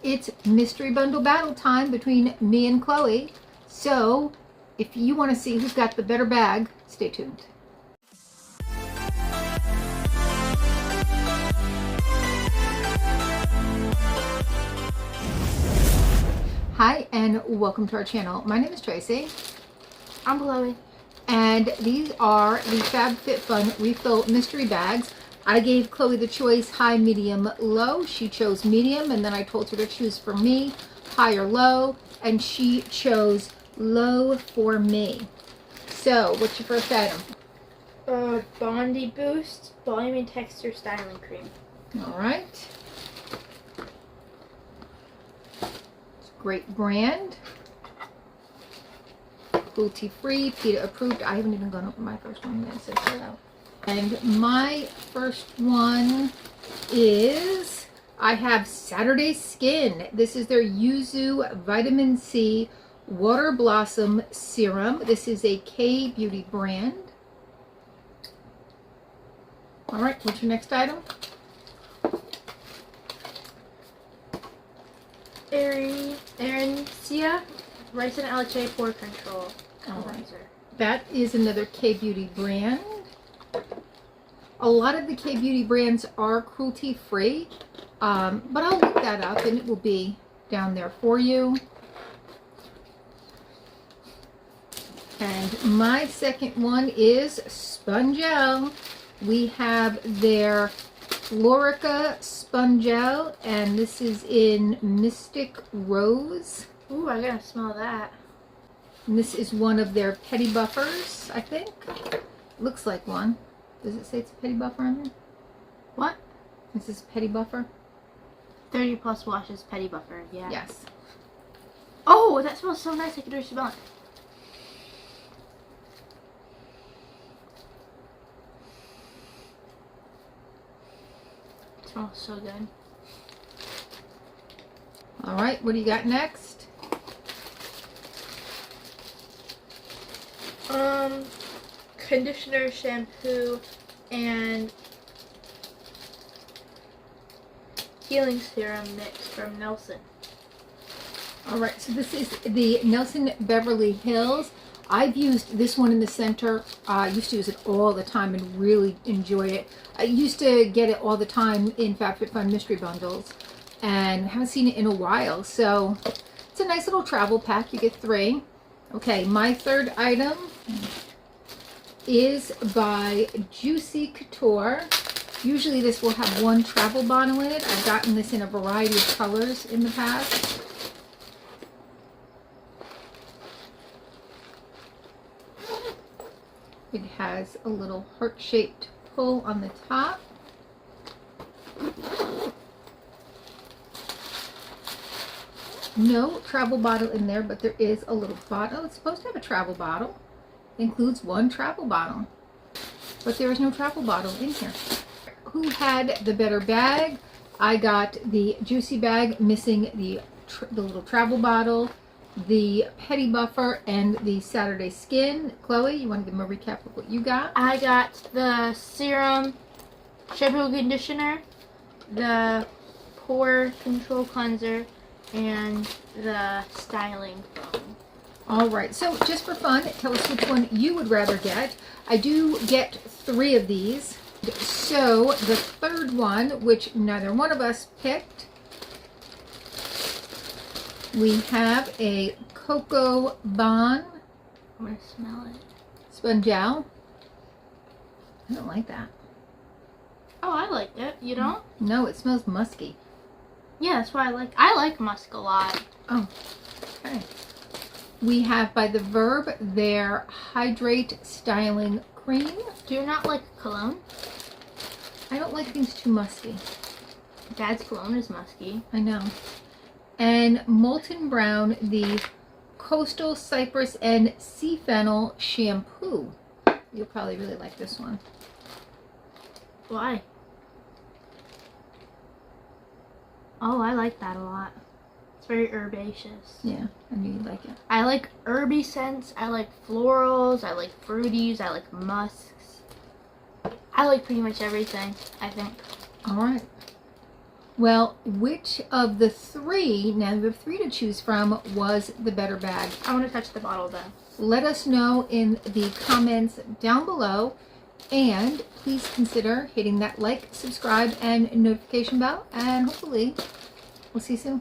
It's mystery bundle battle time between me and Chloe. So if you want to see who's got the better bag, stay tuned. Hi and welcome to our channel. My name is Tracy. I'm Chloe. And these are the FabFitFun refill mystery bags. I gave Chloe the choice high, medium, low. She chose medium, and then I told her to choose for me high or low, and she chose low for me. So what's your first item? Bondi Boost Volume and Texture Styling Cream. All right. It's a great brand. Cruelty free, PETA approved. I haven't even gone over my first one yet, so check it out. And my first one is, I have Saturday Skin. This is their Yuzu Vitamin C Water Blossom Serum. This is a K-Beauty brand. All right, what's your next item? Arencia Rice and Leche Pore Control Cleanser. That is another K-Beauty brand. A lot of the K-Beauty brands are cruelty-free, but I'll look that up and it will be down there for you. And my second one is Spongel. We have their Florica Spongel, and this is in Mystic Rose. Ooh, I gotta smell that. And this is one of their Petty Buffers, I think. Looks like one. Does it say it's a Petty Buffer on there? What? This is Petty Buffer? 30 plus washes Petty Buffer, yeah. Yes. Oh, that smells so nice, I can just smell it. It smells so good. All right, what do you got next? Conditioner, shampoo, and healing serum mix from Nelson. All right, so this is the Nelson Beverly Hills. I've used this one in the center. I used to use it all the time and really enjoy it. I used to get it all the time in FabFitFun Mystery Bundles and haven't seen it in a while. So it's a nice little travel pack. You get 3. Okay, my third item is by Juicy Couture. Usually this will have 1 travel bottle in it. I've gotten this in a variety of colors in the past. It has a little heart-shaped pull on the top. No travel bottle in there, but there is a little bottle. It's supposed to have a travel bottle. It includes 1 travel bottle, but there is no travel bottle in here. Who had the better bag? I got the Juicy bag, missing the little travel bottle, the Petty Buffer, and the Saturday Skin. Chloe, you want to give them a recap of what you got? I got the serum, shampoo, conditioner, the pore control cleanser, and the styling foam. All right, so just for fun, tell us which one you would rather get. I do get 3 of these. So the third one, which neither one of us picked, we have a Cocoa Bon. I'm gonna smell it. Spongel. I don't like that. Oh, I liked it. You don't? No, it smells musky. Yeah, that's why I like musk a lot. Oh, okay. We have by the Verb their Hydrate Styling Cream. Do you not like cologne? I don't like things too musky. Dad's cologne is musky. I know. And Molten Brown, the Coastal Cypress and Sea Fennel Shampoo. You'll probably really like this one. Why? Oh, I like that a lot. It's very herbaceous. Yeah, I knew you'd like it. I like herby scents. I like florals. I like fruities. I like musks. I like pretty much everything, I think. All right. Well, which of the three, now we have three to choose from, was the better bag? I want to touch the bottle though. Let us know in the comments down below, and please consider hitting that like, subscribe, and notification bell, and hopefully we'll see you soon.